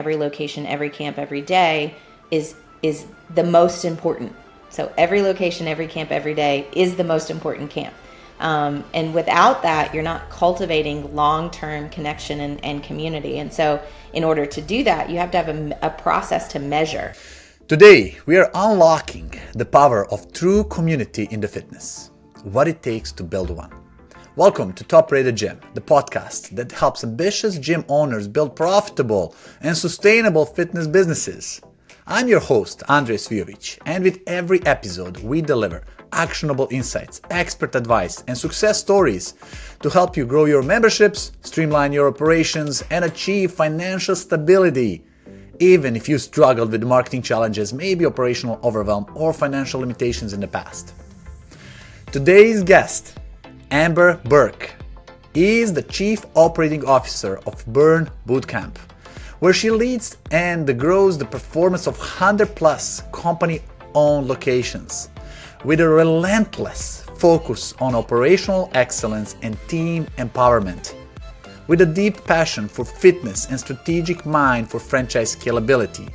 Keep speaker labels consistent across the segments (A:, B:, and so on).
A: every location, every camp, every day is the most important. So every location, every camp, every day is the most important camp. And without that, you're not cultivating long-term connection and community. And so in order to do that, you have to have a process to measure.
B: Today, we are unlocking the power of true community in the fitness, what it takes to build one. Welcome to Top Rated Gym, the podcast that helps ambitious gym owners build profitable and sustainable fitness businesses. I'm your host, Andrej Svijovic, and with every episode, we deliver actionable insights, expert advice, and success stories to help you grow your memberships, streamline your operations, and achieve financial stability, even if you struggled with marketing challenges, maybe operational overwhelm, or financial limitations in the past. Today's guest, Amber Burke, is the Chief Operating Officer of Burn Bootcamp, where she leads and grows the performance of 100+ company-owned locations with a relentless focus on operational excellence and team empowerment. With a deep passion for fitness and strategic mind for franchise scalability,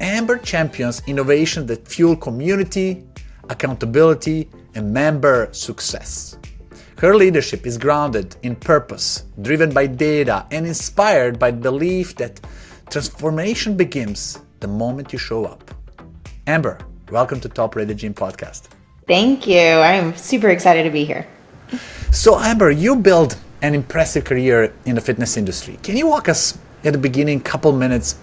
B: Amber champions innovation that fuel community, accountability, and member success. Her leadership is grounded in purpose, driven by data, and inspired by the belief that transformation begins the moment you show up. Amber, welcome to Top Rated Gym Podcast.
A: Thank you. I'm super excited to be here.
B: So Amber, you built an impressive career in the fitness industry. Can you walk us at the beginning, couple minutes,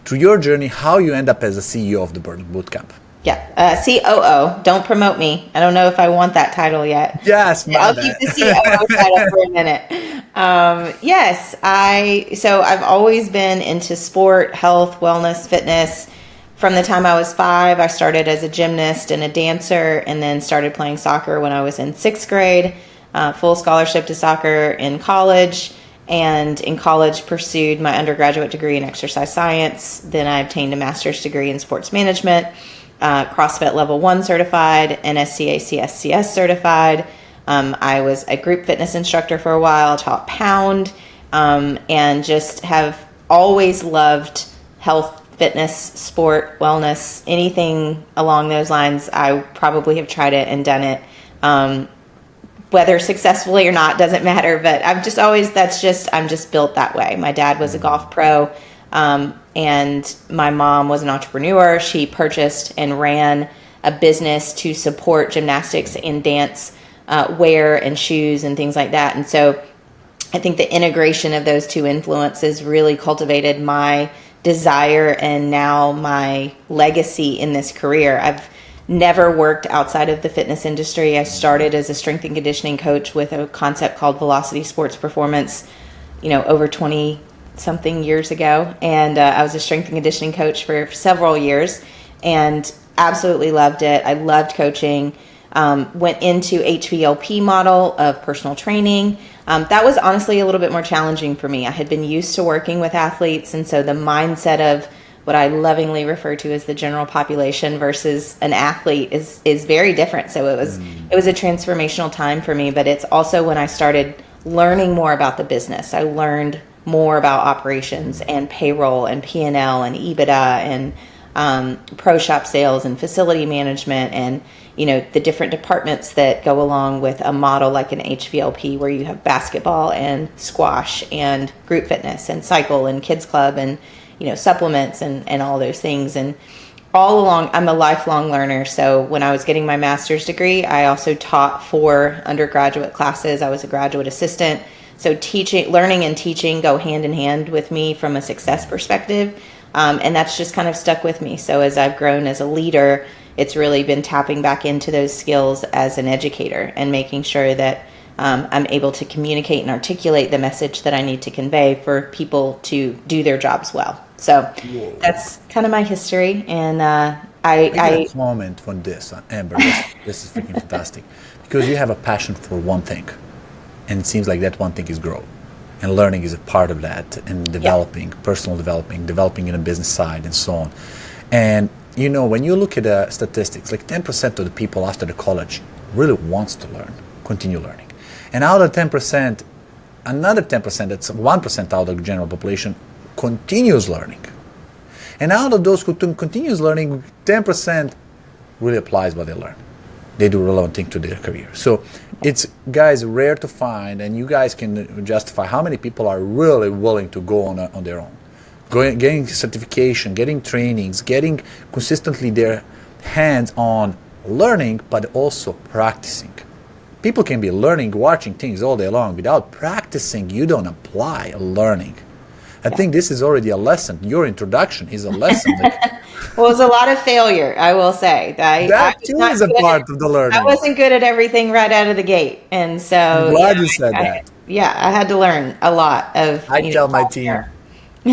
B: through your journey, how you end up as a CEO of the Burn Bootcamp?
A: Yeah, COO. Don't promote me. I don't know if I want that title yet.
B: Yes,
A: I'll keep the COO title for a minute. So I've always been into sport, health, wellness, fitness. From the time I was 5, I started as a gymnast and a dancer, and then started playing soccer when I was in 6th grade. Full scholarship to soccer in college, and in college pursued my undergraduate degree in exercise science. Then I obtained a master's degree in sports management. CrossFit Level 1 certified, NSCA CSCS certified. I was a group fitness instructor for a while, taught Pound, and just have always loved health, fitness, sport, wellness, anything along those lines. I probably have tried it and done it. Whether successfully or not doesn't matter, but I'm just built that way. My dad was a golf pro. And my mom was an entrepreneur. She purchased and ran a business to support gymnastics and dance wear and shoes and things like that. And so I think the integration of those two influences really cultivated my desire and now my legacy in this career. I've never worked outside of the fitness industry. I started as a strength and conditioning coach with a concept called Velocity Sports Performance, over 20 something years ago, and I was a strength and conditioning coach for several years and absolutely loved it. I loved coaching. Went into HVLP model of personal training. That was honestly a little bit more challenging for me. I had been used to working with athletes, and so the mindset of what I lovingly refer to as the general population versus an athlete is very different. So it was a transformational time for me, but it's also when I started learning more about the business. I learned more about operations and payroll and P&L and EBITDA and pro shop sales and facility management and the different departments that go along with a model like an HVLP, where you have basketball and squash and group fitness and cycle and kids club and supplements and all those things. And all along, I'm a lifelong learner. So when I was getting my master's degree, I also taught 4 undergraduate classes. I was a graduate assistant. So learning and teaching go hand in hand with me from a success perspective. And that's just kind of stuck with me. So as I've grown as a leader, it's really been tapping back into those skills as an educator and making sure that I'm able to communicate and articulate the message that I need to convey for people to do their jobs well. So that's kind of my history. And
B: I comment on this, Amber. This is freaking fantastic, because you have a passion for one thing. And it seems like that one thing is grow. And learning is a part of that, and developing, personal developing in a business side, and so on. And, when you look at the statistics, like 10% of the people after the college really wants to learn, continue learning. And out of 10%, another 10%, that's 1% out of the general population, continuous learning. And out of those who do continuous learning, 10% really applies what they learn. They do relevant thing to their career. So it's, guys, rare to find, and you guys can justify how many people are really willing to go on their own. Getting certification, getting trainings, getting consistently their hands on learning, but also practicing. People can be learning, watching things all day long. Without practicing, you don't apply learning. I think this is already a lesson. Your introduction is a lesson.
A: Well, it was a lot of failure, I will say.
B: That too is a part of the learning.
A: I wasn't good at everything right out of the gate. And so,
B: I'm glad you said that.
A: I had to learn a lot of.
B: I tell my team,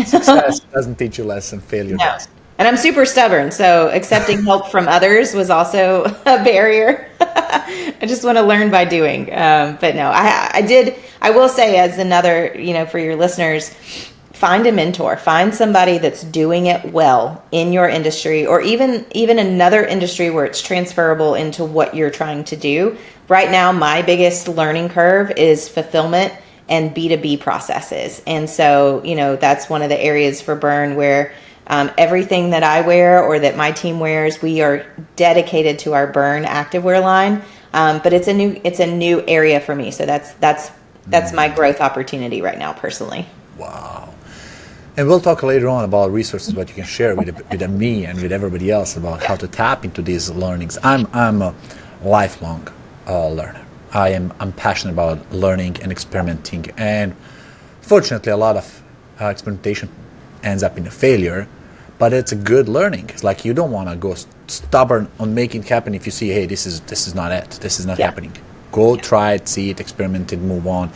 B: success doesn't teach you lesson, failure does.
A: And I'm super stubborn, so accepting help from others was also a barrier. I just want to learn by doing. But no, I will say, as another, for your listeners, find a mentor, find somebody that's doing it well in your industry, or even another industry where it's transferable into what you're trying to do. Right now, my biggest learning curve is fulfillment and B2B processes. And so, that's one of the areas for Burn where everything that I wear or that my team wears, we are dedicated to our Burn activewear line. But it's a new area for me. So that's my growth opportunity right now, personally.
B: Wow. And we'll talk later on about resources, what you can share with me and with everybody else about how to tap into these learnings. I'm a lifelong learner. I'm passionate about learning and experimenting. And fortunately, a lot of experimentation ends up in a failure, but it's a good learning. It's like you don't want to go stubborn on making it happen if you see, hey, this is not it. This is not happening. Go try it, see it, experiment it, move on,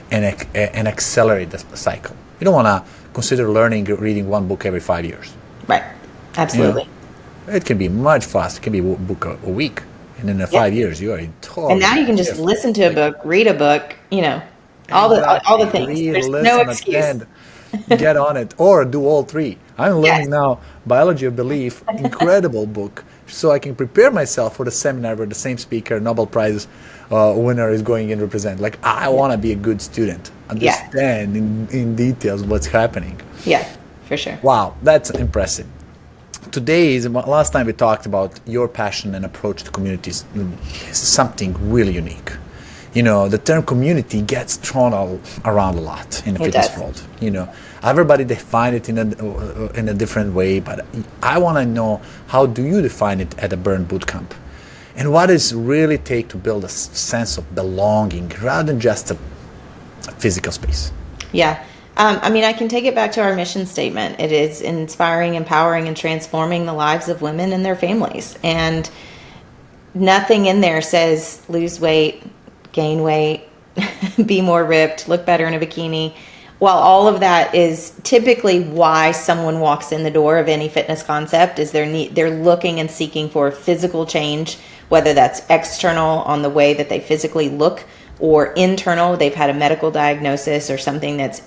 B: and accelerate the cycle. You don't want to consider reading one book every 5 years.
A: Right. Absolutely.
B: It can be much faster. It can be a book a week. And in 5 years, you are in total.
A: And now you can just listen to a book, read a book, all the things. There's no excuse.
B: Attend, get on it, or do all three. I'm learning now Biology of Belief, incredible book, so I can prepare myself for the seminar where the same speaker, Nobel Prize winner, is going and represent. Like, I want to be a good student, understand in details what's happening.
A: Yeah, for sure.
B: Wow, that's impressive. Today is last time we talked about your passion and approach to communities is something really unique. The term community gets thrown around a lot in the fitness world. Everybody define it in a different way, but I want to know, how do you define it at a Burn Bootcamp? And what does it really take to build a sense of belonging rather than just a physical space?
A: Yeah. I can take it back to our mission statement. It is inspiring, empowering, and transforming the lives of women and their families. And nothing in there says lose weight, gain weight, be more ripped, look better in a bikini. While all of that is typically why someone walks in the door of any fitness concept, is they're looking and seeking for physical change, whether that's external on the way that they physically look, or internal, they've had a medical diagnosis or something that's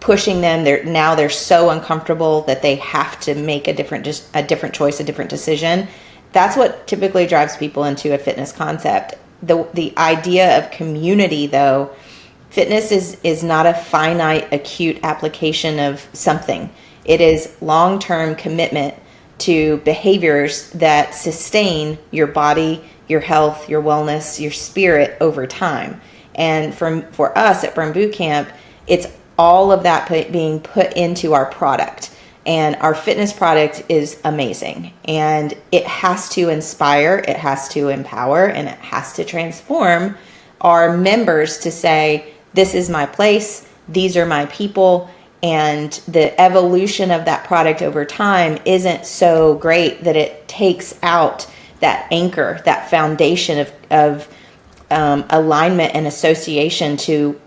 A: pushing them. They're so uncomfortable that they have to make a different choice, a different decision. That's what typically drives people into a fitness concept. The idea of community, though, fitness is not a finite, acute application of something. It is long-term commitment to behaviors that sustain your body, your health, your wellness, your spirit over time. And for us at Burn Bootcamp, it's all of that being put into our product. And our fitness product is amazing. And it has to inspire, it has to empower, and it has to transform our members to say, this is my place, these are my people. And the evolution of that product over time isn't so great that it takes out that anchor, that foundation of alignment and association to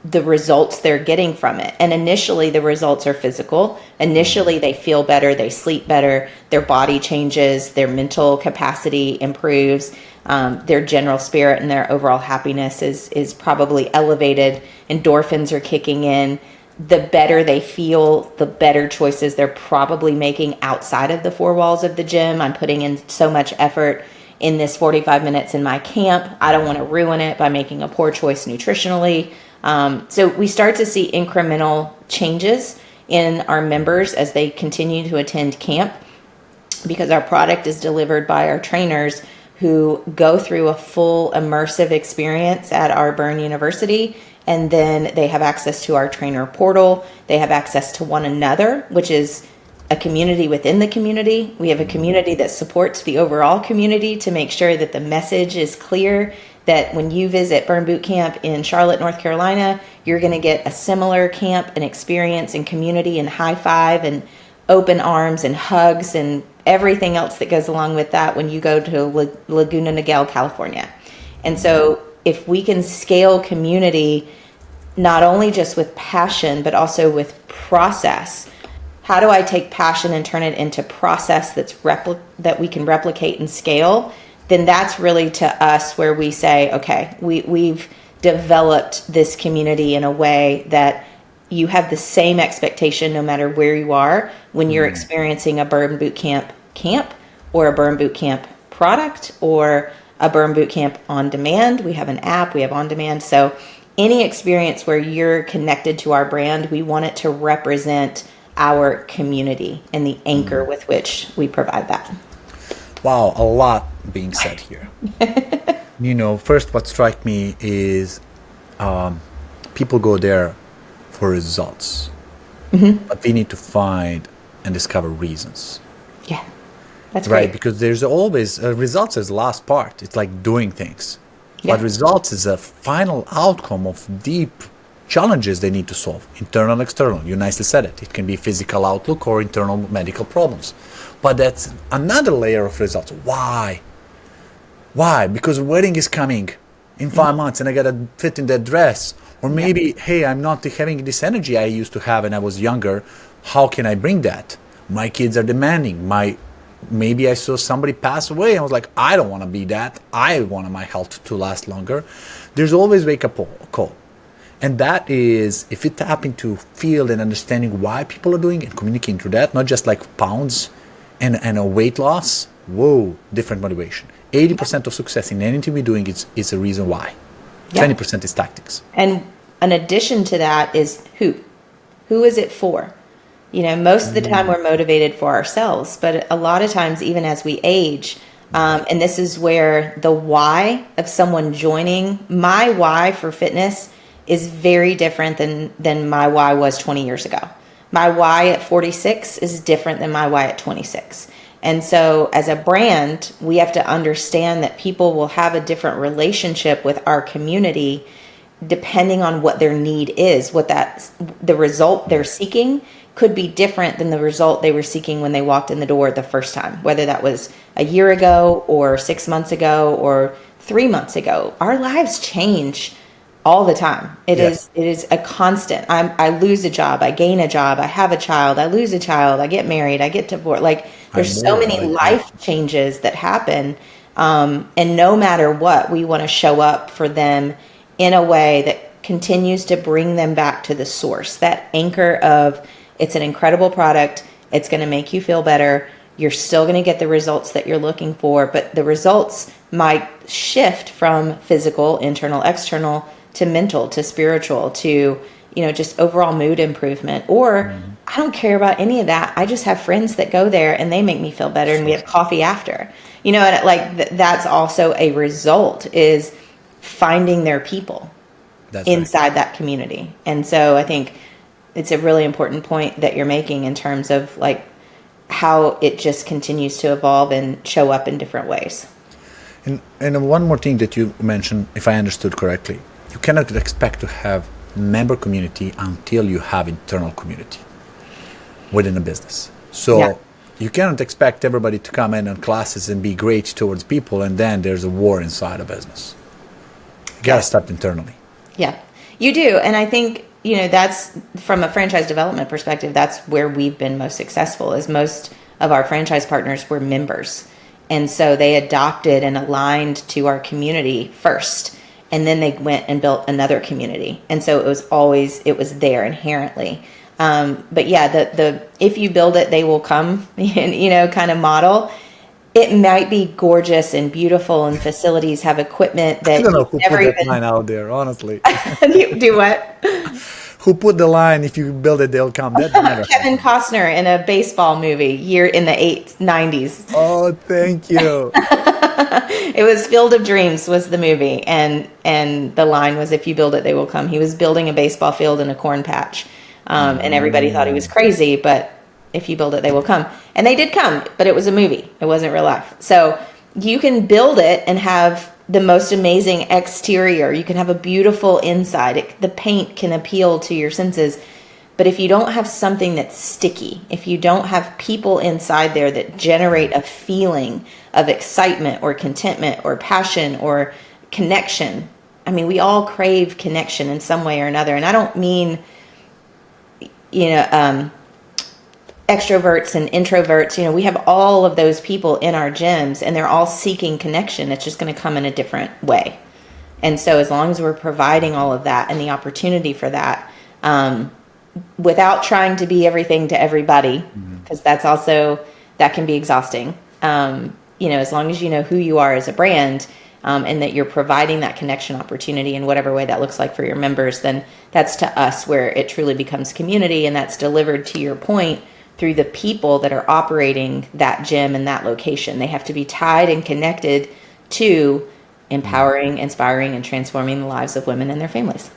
A: the results they're getting from it. And initially the results are physical. Initially they feel better, they sleep better, their body changes, their mental capacity improves, their general spirit and their overall happiness is probably elevated. Endorphins are kicking in. The better they feel, the better choices they're probably making outside of the four walls of the gym. I'm putting in so much effort in this 45 minutes in my camp. I don't want to ruin it by making a poor choice nutritionally. So we start to see incremental changes in our members as they continue to attend camp, because our product is delivered by our trainers who go through a full immersive experience at our Burn University. And then they have access to our trainer portal. They have access to one another, which is a community within the community. We have a community that supports the overall community to make sure that the message is clear, that when you visit Burn Boot Camp in Charlotte, North Carolina, you're going to get a similar camp and experience and community and high five and open arms and hugs and everything else that goes along with that when you go to Laguna Niguel, California. And so if we can scale community, not only just with passion, but also with process, how do I take passion and turn it into process that we can replicate and scale? Then that's really to us where we say, okay, we've developed this community in a way that you have the same expectation no matter where you are when you're experiencing a Burn Boot camp or a Burn Boot Camp product or a Burn Boot Camp on demand. We have an app, we have on demand. So any experience where you're connected to our brand, we want it to represent our community and the anchor with which we provide that.
B: Wow, a lot being said here. First what struck me is people go there for results, but they need to find and discover reasons.
A: Yeah, that's
B: right.
A: great.
B: Because there's always results is the last part. It's like doing things,
A: Yeah.
B: but results is a final outcome of deep challenges they need to solve, internal and external. You nicely said it. It can be physical outlook or internal medical problems, but that's another layer of results. Why? Because wedding is coming in 5 months and I gotta fit in that dress. Or maybe, hey, I'm not having this energy I used to have when I was younger. How can I bring that? My kids are demanding. Maybe I saw somebody pass away and I was like, I don't want to be that. I want my health to last longer. There's always wake up call. And that is, if you tap into field and understanding why people are doing and communicating through that, not just like pounds and a weight loss, whoa, different motivation. 80% of success in anything we're doing is a reason why. 20% is tactics.
A: And an addition to that is who. Who is it for? Most of the time we're motivated for ourselves, but a lot of times, even as we age, and this is where the why of someone joining, my why for fitness is very different than my why was 20 years ago. My why at 46 is different than my why at 26. And so as a brand, we have to understand that people will have a different relationship with our community depending on what their need is, the result they're seeking could be different than the result they were seeking when they walked in the door the first time, whether that was a year ago or 6 months ago or 3 months ago. Our lives change all the time. It is a constant. I lose a job, I gain a job, I have a child, I lose a child, I get married, I get divorced. Like there's so many life changes that happen. And no matter what, we want to show up for them in a way that continues to bring them back to the source, that anchor of it's an incredible product. It's going to make you feel better. You're still going to get the results that you're looking for, but the results might shift from physical, internal, external to mental, to spiritual, to, just overall mood improvement. Or I don't care about any of that. I just have friends that go there and they make me feel better and we have coffee after, and that's also a result, is finding their people inside that community. And so I think it's a really important point that you're making in terms of like how it just continues to evolve and show up in different ways.
B: And one more thing that you mentioned, if I understood correctly, you cannot expect to have member community until you have internal community within a business. So you cannot expect everybody to come in on classes and be great towards people, and then there's a war inside a business. You got to start internally.
A: Yeah, you do. And I think, that's from a franchise development perspective, that's where we've been most successful, is most of our franchise partners were members. And so they adopted and aligned to our community first. And then they went and built another community. And so it was there inherently. But yeah, the if you build it, they will come, kind of model. It might be gorgeous and beautiful, and facilities have equipment that
B: I don't know who
A: never
B: put that
A: even
B: line out there, honestly.
A: do what?
B: Who put the line, if you build it, they'll come? That never
A: Kevin
B: happened.
A: Costner in a baseball movie year in the 90s.
B: Oh, thank you.
A: It was Field of Dreams was the movie, and the line was, "If you build it, they will come." He was building a baseball field in a corn patch, and everybody thought he was crazy. But if you build it, they will come, and they did come. But it was a movie; it wasn't real life. So you can build it and have the most amazing exterior. You can have a beautiful inside. The paint can appeal to your senses. But if you don't have something that's sticky, if you don't have people inside there that generate a feeling of excitement or contentment or passion or connection, I mean, we all crave connection in some way or another. And I don't mean, extroverts and introverts. We have all of those people in our gyms, and they're all seeking connection. It's just going to come in a different way. And so as long as we're providing all of that and the opportunity for that, without trying to be everything to everybody, because that can be exhausting. As long as you know who you are as a brand, and that you're providing that connection opportunity in whatever way that looks like for your members, then that's to us where it truly becomes community, and that's delivered, to your point, through the people that are operating that gym and that location. They have to be tied and connected to empowering, inspiring, and transforming the lives of women and their families.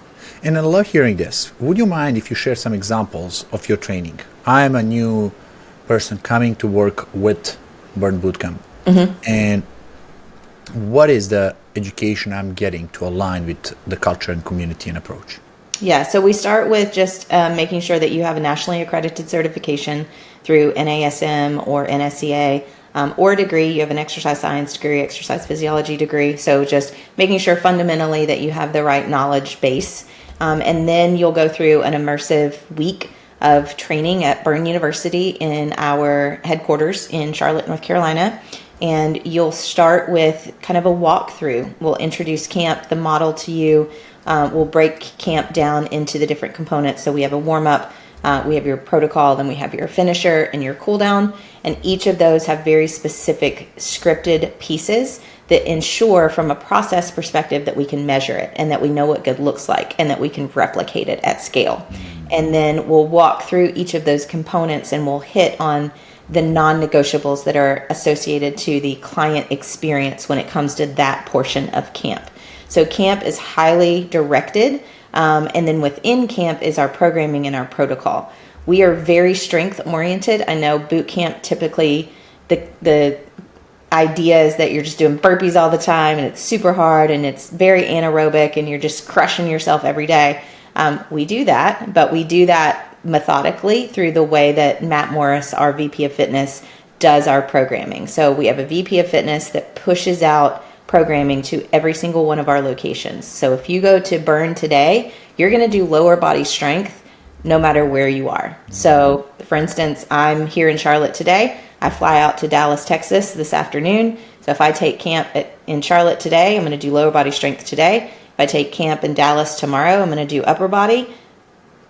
B: And I love hearing this. Would you mind if you share some examples of your training? I'm a new person coming to work with Burn Bootcamp. And what is the education I'm getting to align with the culture and community and approach?
A: Yeah, so we start with just making sure that you have a nationally accredited certification through NASM or NSCA, or a degree. You have an exercise science degree, exercise physiology degree. So just making sure fundamentally that you have the right knowledge base. And then you'll go through an immersive week of training at Burn University in our headquarters in Charlotte, North Carolina. And you'll start with kind of a walkthrough. We'll introduce camp, the model to you. We'll break camp down into the different components. So we have a warm-up, we have your protocol, then we have your finisher and your cool down. And each of those have very specific scripted pieces that ensure from a process perspective that we can measure it and that we know what good looks like and that we can replicate it at scale. And then we'll walk through each of those components and we'll hit on the non-negotiables that are associated to the client experience when it comes to that portion of camp. So camp is highly directed, and then within camp is our programming and our protocol. We are very strength oriented. I know boot camp typically the idea is that you're just doing burpees all the time and it's super hard and it's very anaerobic and you're just crushing yourself every day. We do that, but we do that methodically through the way that Matt Morris, our VP of Fitness, does our programming. So we have a VP of Fitness that pushes out programming to every single one of our locations. So if you go to Burn today, you're going to do lower body strength no matter where you are. So for instance, I'm here in Charlotte today. I fly out to Dallas, Texas this afternoon. So if I take camp in Charlotte today, I'm going to do lower body strength today. If I take camp in Dallas tomorrow, I'm going to do upper body,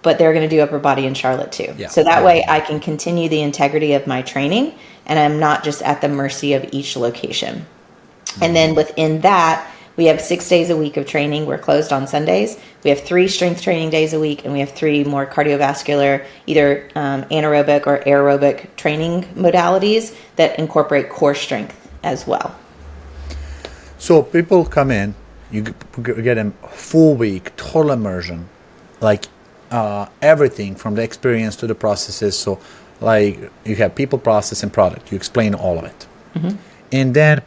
A: but they're going to do upper body in Charlotte too. Yeah. So that way I can continue the integrity of my training and I'm not just at the mercy of each location. And then within that, we have 6 days a week of training. We're closed on Sundays. We have 3 strength training days a week, and we have 3 more cardiovascular, either anaerobic or aerobic training modalities that incorporate core strength as well.
B: So people come in, you get a full week, total immersion, like everything from the experience to the processes. So like you have people, process, and product. You explain all of it. Mm-hmm. And then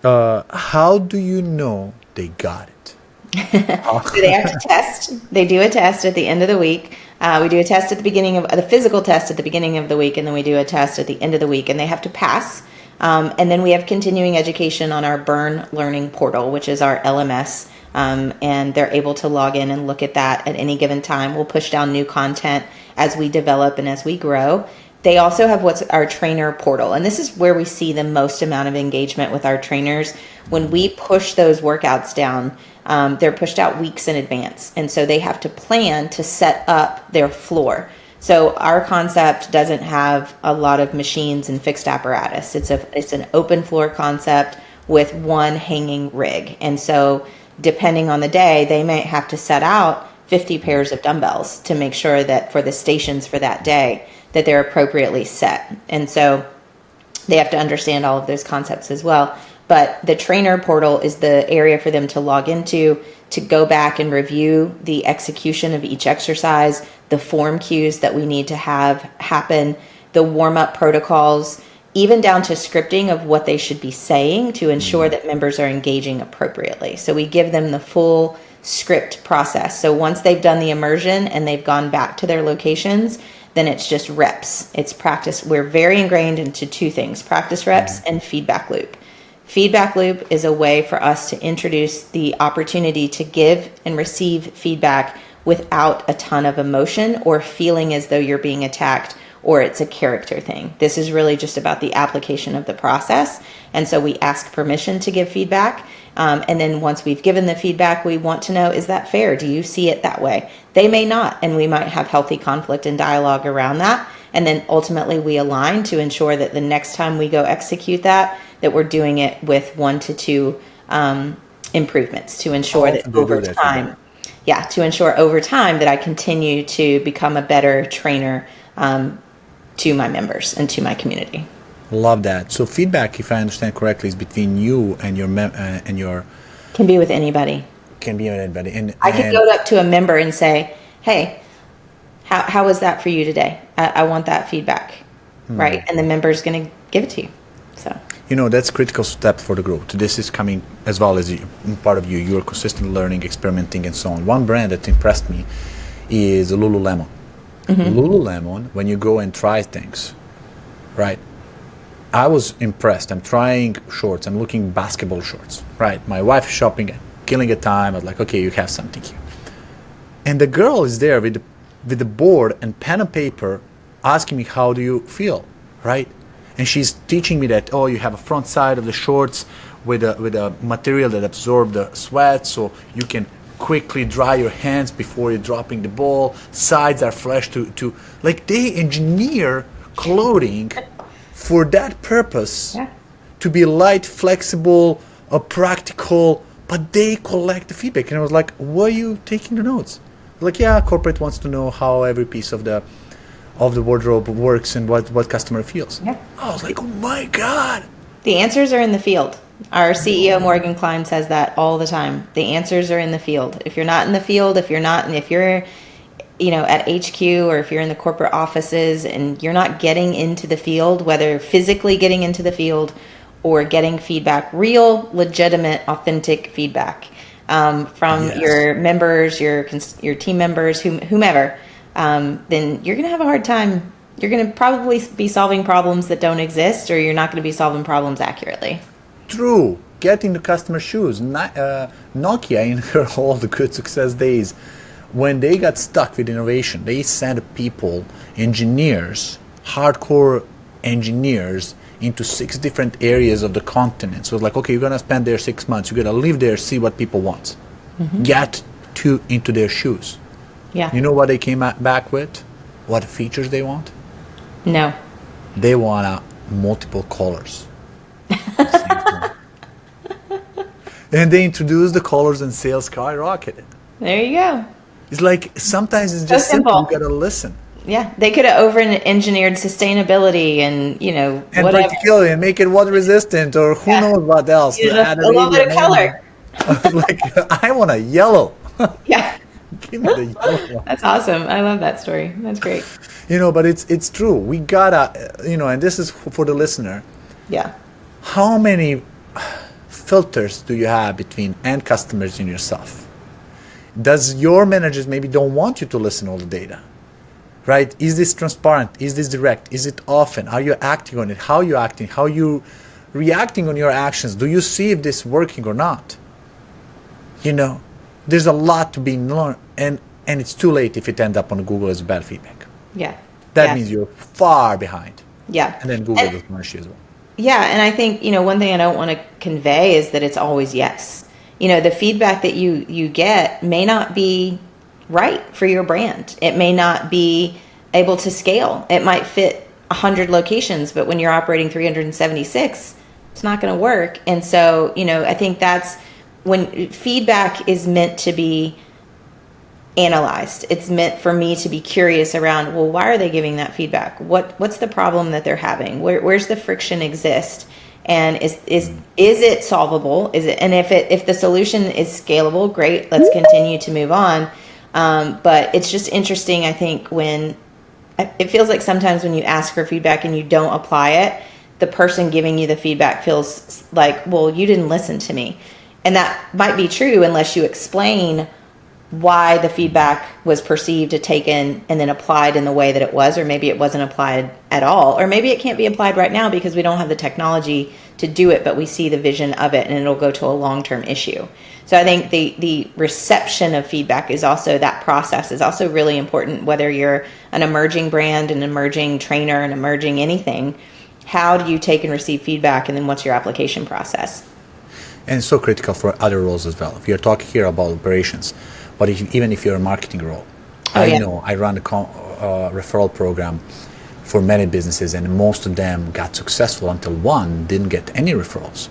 B: how do you know they got it?
A: So they have to test. They do a test at the end of the week. We do a test at the beginning of the physical test at the beginning of the week, and then we do a test at the end of the week, and they have to pass. And then we have continuing education on our Burn Learning Portal, which is our LMS, and they're able to log in and look at that at any given time. We'll push down new content as we develop and as we grow. They also have what's our trainer portal. And this is where we see the most amount of engagement with our trainers. When we push those workouts down, they're pushed out weeks in advance. And so they have to plan to set up their floor. So our concept doesn't have a lot of machines and fixed apparatus. It's an open floor concept with one hanging rig. And so depending on the day, they may have to set out 50 pairs of dumbbells to make sure that for the stations for that day, that they're appropriately set. And so they have to understand all of those concepts as well. But the trainer portal is the area for them to log into, to go back and review the execution of each exercise, the form cues that we need to have happen, the warm-up protocols, even down to scripting of what they should be saying to ensure that members are engaging appropriately. So we give them the full script process. So once they've done the immersion and they've gone back to their locations, then it's just reps. It's practice. We're very ingrained into two things: practice reps and feedback loop. Feedback loop is a way for us to introduce the opportunity to give and receive feedback without a ton of emotion or feeling as though you're being attacked or it's a character thing. This is really just about the application of the process. And so we ask permission to give feedback. And then once we've given the feedback, we want to know, is that fair? Do you see it that way? They may not, and we might have healthy conflict and dialogue around that. And then ultimately we align to ensure that the next time we go execute that we're doing it with 1 to 2 improvements to ensure that over time, to ensure over time that I continue to become a better trainer to my members and to my community.
B: Love that. So feedback, if I understand correctly, is between you and your
A: can be with anybody.
B: Can be with anybody. And
A: I can go up to a member and say, "Hey, how was that for you today? I want that feedback," right? And the member's going to give it to you. So
B: that's a critical step for the growth. This is coming as well as part of you. You're consistently learning, experimenting, and so on. One brand that impressed me is Lululemon. Lululemon, when you go and try things, right? I was impressed. I'm trying shorts. I'm looking basketball shorts, right? My wife is shopping and killing a time. I was like, okay, you have something here. And the girl is there with the board and pen and paper asking me, how do you feel, right? And she's teaching me that, you have a front side of the shorts with a material that absorbs the sweat, so you can quickly dry your hands before you're dropping the ball. Sides are fresh to like they engineer clothing for that purpose, to be light, flexible, practical, but they collect the feedback. And I was like, why are you taking the notes? Like, corporate wants to know how every piece of the wardrobe works and what customer feels. I was like, oh my God.
A: The answers are in the field. Our CEO, Morgan Klein, says that all the time. The answers are in the field. If you're not in the field, if you're at HQ or if you're in the corporate offices and you're not getting into the field, whether physically getting into the field or getting feedback, real, legitimate, authentic feedback from your members, your team members, whomever, then you're going to have a hard time. You're going to probably be solving problems that don't exist, or you're not going to be solving problems accurately.
B: True. Get in the customer shoes. Nokia, in her all the good success days, when they got stuck with innovation, they sent people, engineers, hardcore engineers, into 6 different areas of the continent. So it's like, okay, you're going to spend there 6 months. You're going to live there, see what people want. Get into their shoes.
A: Yeah.
B: You know what they came back with? What features they want?
A: No.
B: They want multiple colors. And they introduced the colors and sales skyrocketed.
A: There you go.
B: It's like sometimes it's just simple. You gotta listen.
A: Yeah, they could have over-engineered sustainability and
B: and
A: whatever.
B: practicality and make it water resistant or who knows what else.
A: A little bit of color.
B: Like I want a yellow.
A: Yeah.
B: Give me the yellow.
A: That's awesome. I love that story. That's great.
B: But it's true. We gotta, and this is for the listener.
A: Yeah.
B: How many filters do you have between end customers and yourself? Does your managers maybe don't want you to listen all the data? Right? Is this transparent? Is this direct? Is it often? Are you acting on it? How are you acting? How are you reacting on your actions? Do you see if this is working or not? There's a lot to be learned, and it's too late if it ends up on Google as bad feedback.
A: Yeah.
B: That means you're far behind.
A: Yeah.
B: And then Google will punish you as well.
A: Yeah, and I think, one thing I don't want to convey is that it's always yes. The feedback that you get may not be right for your brand. It may not be able to scale. It might fit 100 locations, but when you're operating 376, it's not going to work. And so, I think that's when feedback is meant to be analyzed. It's meant for me to be curious around, well, why are they giving that feedback? What's the problem that they're having? Where's the friction exist? And is it solvable? Is it, and if the solution is scalable, great, let's continue to move on. But it's just interesting, I think, when it feels like sometimes when you ask for feedback and you don't apply it, the person giving you the feedback feels like, well, you didn't listen to me. And that might be true unless you explain why the feedback was perceived, taken, and then applied in the way that it was, or maybe it wasn't applied at all, or maybe it can't be applied right now because we don't have the technology to do it, but we see the vision of it and it'll go to a long-term issue. So I think the reception of feedback is also, that process is also really important, whether you're an emerging brand, an emerging trainer, an emerging anything. How do you take and receive feedback, and then what's your application process?
B: And it's so critical for other roles as well. If you're talking here about operations, but even if you're a marketing role, I know I run a referral program for many businesses, and most of them got successful until one didn't get any referrals.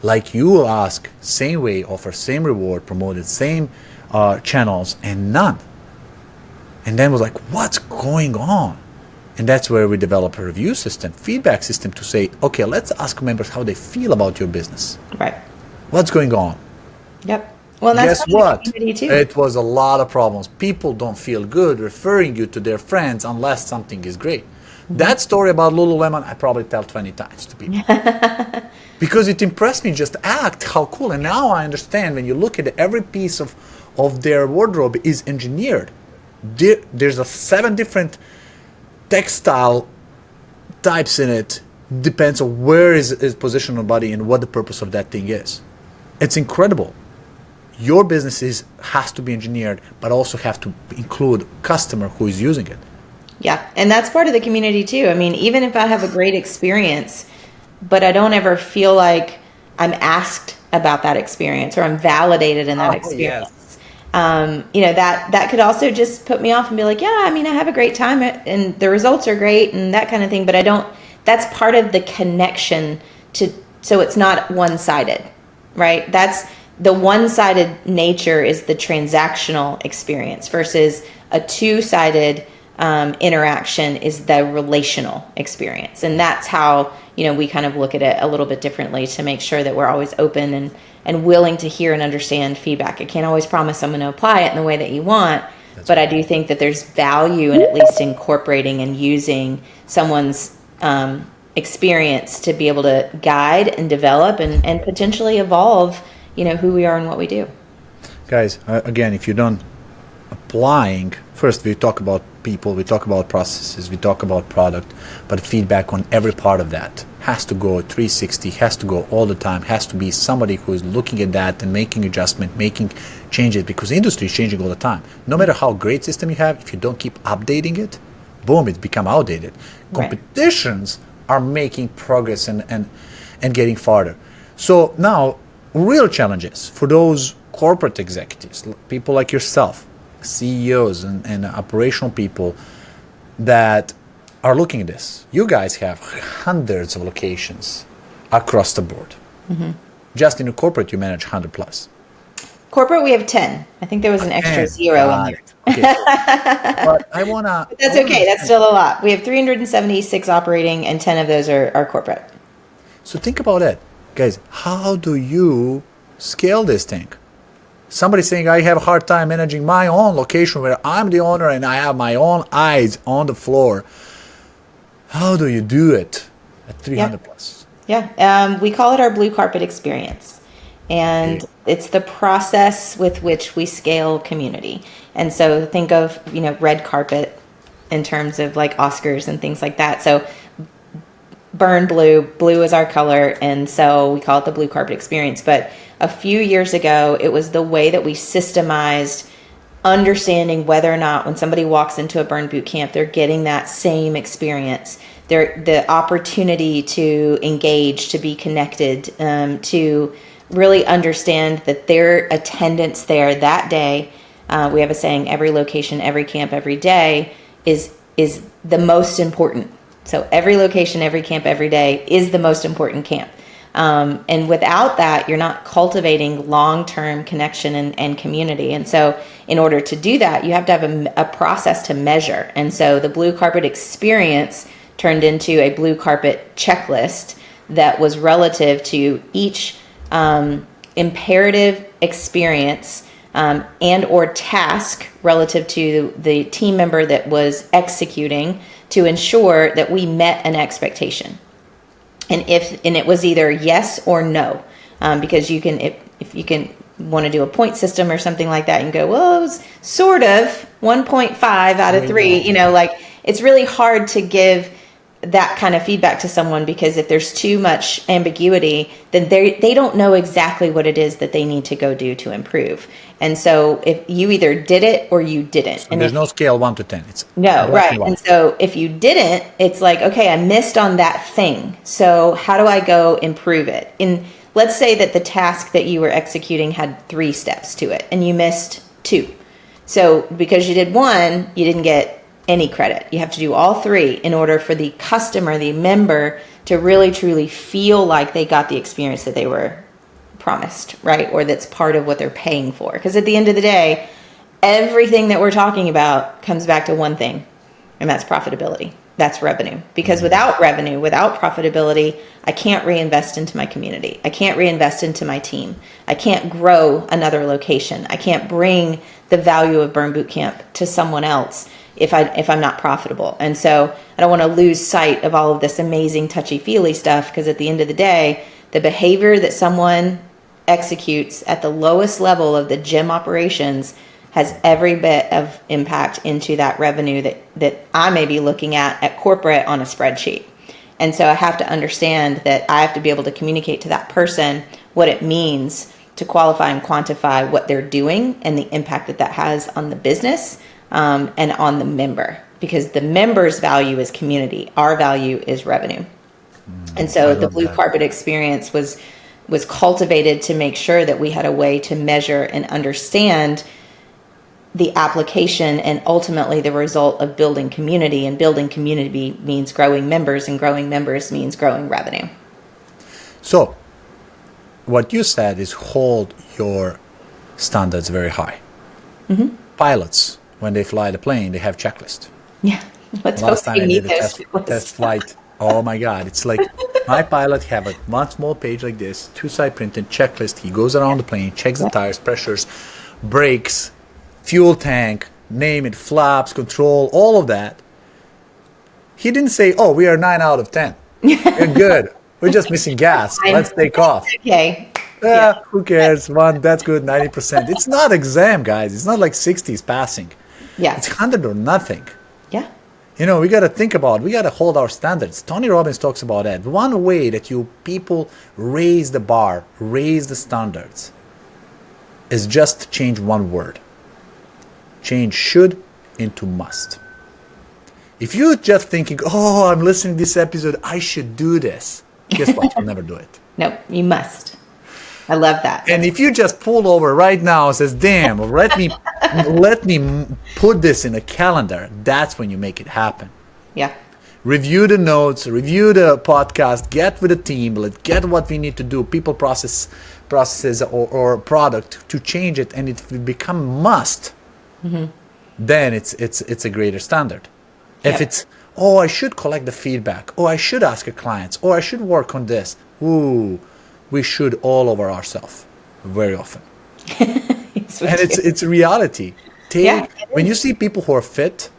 B: Like, you will ask, same way, offer same reward, promoted same channels, and none. And then was like, what's going on? And that's where we develop a review system, feedback system, to say, okay, let's ask members how they feel about your business.
A: Right.
B: What's going on?
A: Yep. Well, that's
B: guess what?
A: Too.
B: It was a lot of problems. People don't feel good referring you to their friends unless something is great. Mm-hmm. That story about Lululemon, I probably tell 20 times to people. Because it impressed me, just act, how cool. And now I understand, when you look at every piece of their wardrobe is engineered. There's 7 different textile types in it. Depends on where is positioned on the body and what the purpose of that thing is. It's incredible. Your business has to be engineered, but also have to include customer who is using it.
A: Yeah, and that's part of the community too. I mean, even if I have a great experience, but I don't ever feel like I'm asked about that experience or I'm validated in that experience. Yes. That could also just put me off and be like, yeah, I mean, I have a great time and the results are great and that kind of thing, but that's part of the connection so it's not one-sided, right? That's the one-sided nature is the transactional experience versus a two-sided interaction is the relational experience. And that's how, we kind of look at it a little bit differently to make sure that we're always open and willing to hear and understand feedback. I can't always promise I'm going to apply it in the way that you want, but I do think that there's value in at least incorporating and using someone's experience to be able to guide and develop and potentially evolve, who we are and what we do.
B: Guys, again, if you're done applying, first we talk about people, we talk about processes, we talk about product, but feedback on every part of that has to go 360, has to go all the time, has to be somebody who is looking at that and making adjustment, making changes, because the industry is changing all the time. No matter how great system you have, if you don't keep updating it, boom, it's become outdated.
A: Right.
B: Competitions are making progress and getting farther. So now, real challenges for those corporate executives, people like yourself, CEOs and operational people that are looking at this. You guys have hundreds of locations across the board. Mm-hmm. Just in a corporate, you manage 100 plus.
A: Corporate, we have 10. I think there was an extra 0 in there.
B: Okay. But I wanna.
A: But that's okay. That's still a lot. We have 376 operating, and 10 of those are corporate.
B: So think about it, guys. How do you scale this thing? Somebody saying, I have a hard time managing my own location where I'm the owner and I have my own eyes on the floor. How do you do it at 300 plus?
A: Yeah. We call it our blue carpet experience. And it's the process with which we scale community. And so think of, red carpet in terms of like Oscars and things like that. So burn blue. Blue is our color. And so we call it the blue carpet experience. But a few years ago, it was the way that we systemized understanding whether or not when somebody walks into a burn boot camp, they're getting that same experience. The opportunity to engage, to be connected, to really understand that their attendance there that day, we have a saying, every location, every camp, every day is the most important. So every location, every camp, every day is the most important camp. And without that, you're not cultivating long-term connection and community. And so in order to do that, you have to have a process to measure. And so the blue carpet experience turned into a blue carpet checklist that was relative to each imperative experience and or task relative to the team member that was executing to ensure that we met an expectation. And it was either yes or no, because you can, if you can want to do a point system or something like that and go, well, it was sort of 1.5 out of 3, like it's really hard to give that kind of feedback to someone, because if there's too much ambiguity, then they don't know exactly what it is that they need to go do to improve. And so if you either did it or you didn't.
B: So
A: and
B: there's no scale 1 to 10. It's
A: no, right. And so if you didn't, it's like, okay, I missed on that thing. So how do I go improve it? And let's say that the task that you were executing had 3 steps to it and you missed 2. So because you did 1, you didn't get any credit. You have to do all 3 in order for the customer, the member, to really truly feel like they got the experience that they were promised, right? Or that's part of what they're paying for. Because at the end of the day, everything that we're talking about comes back to one thing, and that's profitability. That's revenue. Because without revenue, without profitability, I can't reinvest into my community. I can't reinvest into my team. I can't grow another location. I can't bring the value of Burn Bootcamp to someone else if I'm not profitable. And so I don't want to lose sight of all of this amazing touchy-feely stuff, because at the end of the day, the behavior that someone executes at the lowest level of the gym operations has every bit of impact into that revenue that I may be looking at corporate on a spreadsheet. And so I have to understand that I have to be able to communicate to that person what it means to qualify and quantify what they're doing and the impact that has on the business and on the member, because the member's value is community. Our value is revenue. And so the blue carpet experience was cultivated to make sure that we had a way to measure and understand the application and ultimately the result of building community. And building community means growing members, and growing members means growing revenue.
B: So what you said is hold your standards very high. Mm-hmm. Pilots, when they fly the plane, they have checklist.
A: Yeah. Let's
B: Last
A: hope
B: time I
A: they
B: did
A: need
B: a
A: those
B: test flight. Oh my God. It's like my pilot have one small page like this, 2-side printed checklist. He goes around the plane, checks the tires, pressures, brakes, fuel tank, name it, flaps, control, all of that. He didn't say, oh, we are 9 out of 10. We're good. We're just missing gas. Let's take off.
A: Okay.
B: Yeah, who cares? That's good, 90%. It's not exam, guys. It's not like 60s passing.
A: Yeah.
B: It's 100 or nothing.
A: Yeah.
B: We got to think about, we got to hold our standards. Tony Robbins talks about that. One way that you people raise the bar, raise the standards, is just change one word. Change should into must. If you're just thinking, oh, I'm listening to this episode, I should do this, guess what? You'll never do it.
A: No, you must. I love that.
B: And if you just pull over right now and says, damn, let me put this in a calendar, that's when you make it happen.
A: Yeah.
B: Review the notes, review the podcast, get with the team, get what we need to do, people, processes or product to change it, and it will become must. Mm-hmm. Then it's a greater standard. If it's, oh, I should collect the feedback, oh, I should ask a client, oh, I should work on this. Ooh, we should all over ourselves very often.
A: Yes,
B: and it's a reality. When you see people who are fit,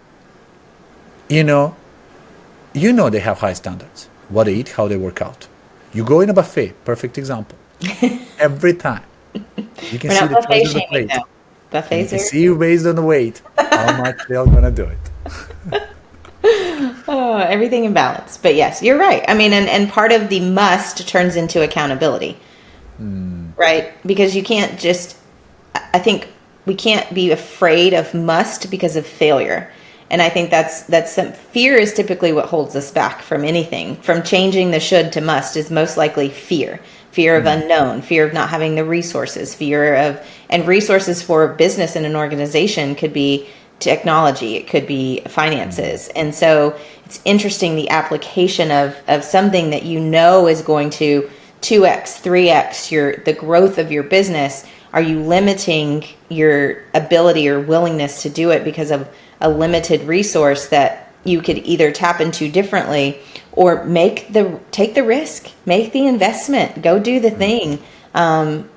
B: you know they have high standards. What they eat, how they work out. You go in a buffet, perfect example. Every time. You can see the choice of the plate.
A: Buffets
B: you can see based on the weight how much they're going to do it.
A: Oh, everything in balance. But yes, you're right. I mean, and part of the must turns into accountability, right? Because you can't just, I think we can't be afraid of must because of failure. And I think that's some fear is typically what holds us back from anything. From changing the should to must is most likely fear of unknown, fear of not having the resources, and resources for business and an organization could be technology, it could be finances. And so it's interesting the application of something that is going to 2x, 3x the growth of your business, are you limiting your ability or willingness to do it because of a limited resource that you could either tap into differently or take the risk, make the investment, go do the thing.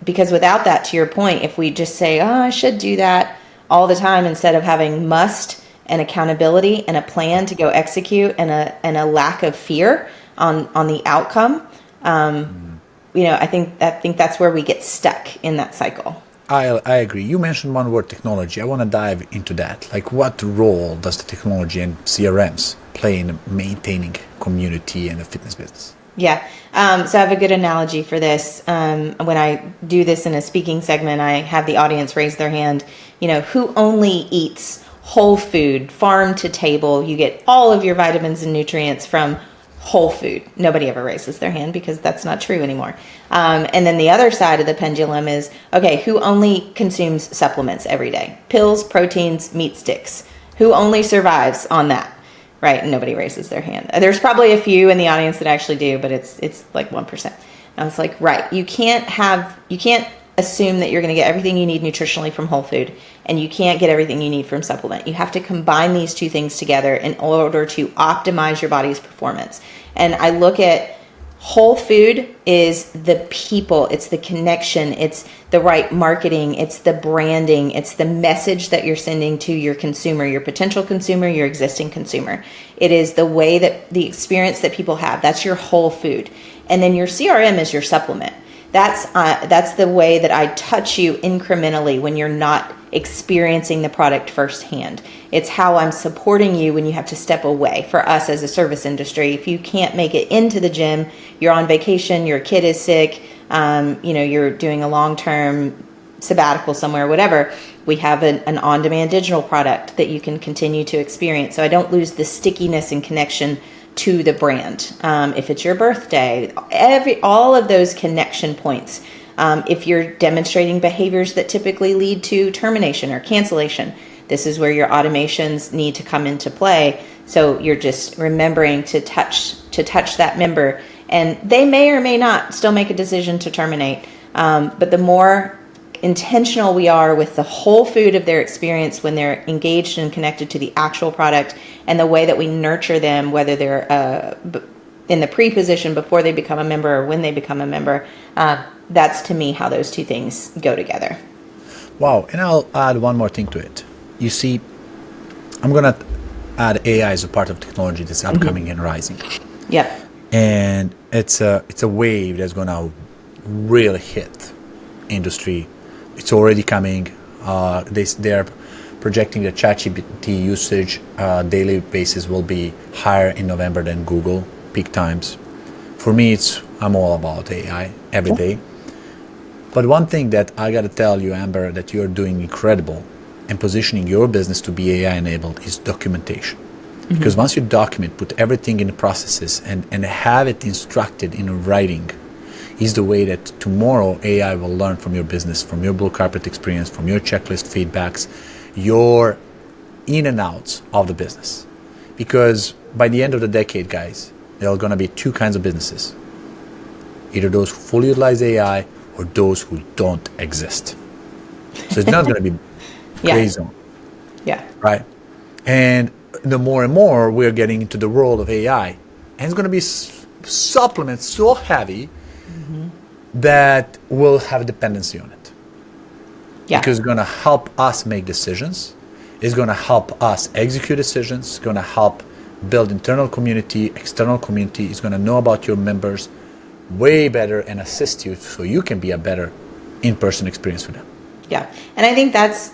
A: Because without that, to your point, if we just say, oh, I should do that all the time instead of having must and accountability and a plan to go execute and a lack of fear on the outcome, I think that's where we get stuck in that cycle.
B: I agree. You mentioned one word, technology. I want to dive into that. Like, what role does the technology and CRMs play in maintaining community and a fitness business?
A: Yeah. So I have a good analogy for this. When I do this in a speaking segment, I have the audience raise their hand. Who only eats whole food, farm to table? You get all of your vitamins and nutrients from whole food. Nobody ever raises their hand because that's not true anymore. And then the other side of the pendulum is, okay, who only consumes supplements every day? Pills, proteins, meat sticks. Who only survives on that? Right? And nobody raises their hand. There's probably a few in the audience that actually do, but it's like 1%. And I was like, right, you can't assume that you're going to get everything you need nutritionally from whole food, and you can't get everything you need from supplement. You have to combine these two things together in order to optimize your body's performance. And I look at whole food is the people, it's the connection, it's the right marketing, it's the branding, it's the message that you're sending to your consumer, your potential consumer, your existing consumer. It is the way that the experience that people have. That's your whole food. And then your CRM is your supplement. That's the way that I touch you incrementally when you're not experiencing the product firsthand. It's how I'm supporting you when you have to step away. For us as a service industry, if you can't make it into the gym, you're on vacation, your kid is sick, you're doing a long-term sabbatical somewhere, whatever, we have an on-demand digital product that you can continue to experience. So I don't lose the stickiness and connection to the brand. If it's your birthday, all of those connection points. If you're demonstrating behaviors that typically lead to termination or cancellation, this is where your automations need to come into play. So you're just remembering to touch that member, and they may or may not still make a decision to terminate. But the more intentional we are with the whole food of their experience when they're engaged and connected to the actual product, and the way that we nurture them, whether they're in the pre-position before they become a member or when they become a member, that's to me how those two things go together.
B: Wow. And I'll add one more thing to it. You see, I'm going to add AI as a part of technology that's upcoming and rising.
A: Yeah.
B: And it's a wave that's going to really hit industry. It's already coming. They're projecting that ChatGPT usage daily basis will be higher in November than Google peak times. For me, I'm all about AI every day. But one thing that I got to tell you, Amber, that you're doing incredible and positioning your business to be AI enabled is documentation. Because once you document, put everything in the processes and have it instructed in writing, is the way that tomorrow AI will learn from your business, from your blue carpet experience, from your checklist feedbacks, your in and outs of the business. Because by the end of the decade, guys, there are going to be two kinds of businesses. Either those who fully utilize AI or those who don't exist. So it's not going to be gray zone.
A: Yeah.
B: Right? And the more and more we're getting into the world of AI, and it's going to be supplements so heavy that we'll have dependency on it.
A: Yeah.
B: Because it's going to help us make decisions. It's going to help us execute decisions. It's going to help build internal community, external community. It's going to know about your members way better and assist you so you can be a better in-person experience for them.
A: Yeah. And I think that's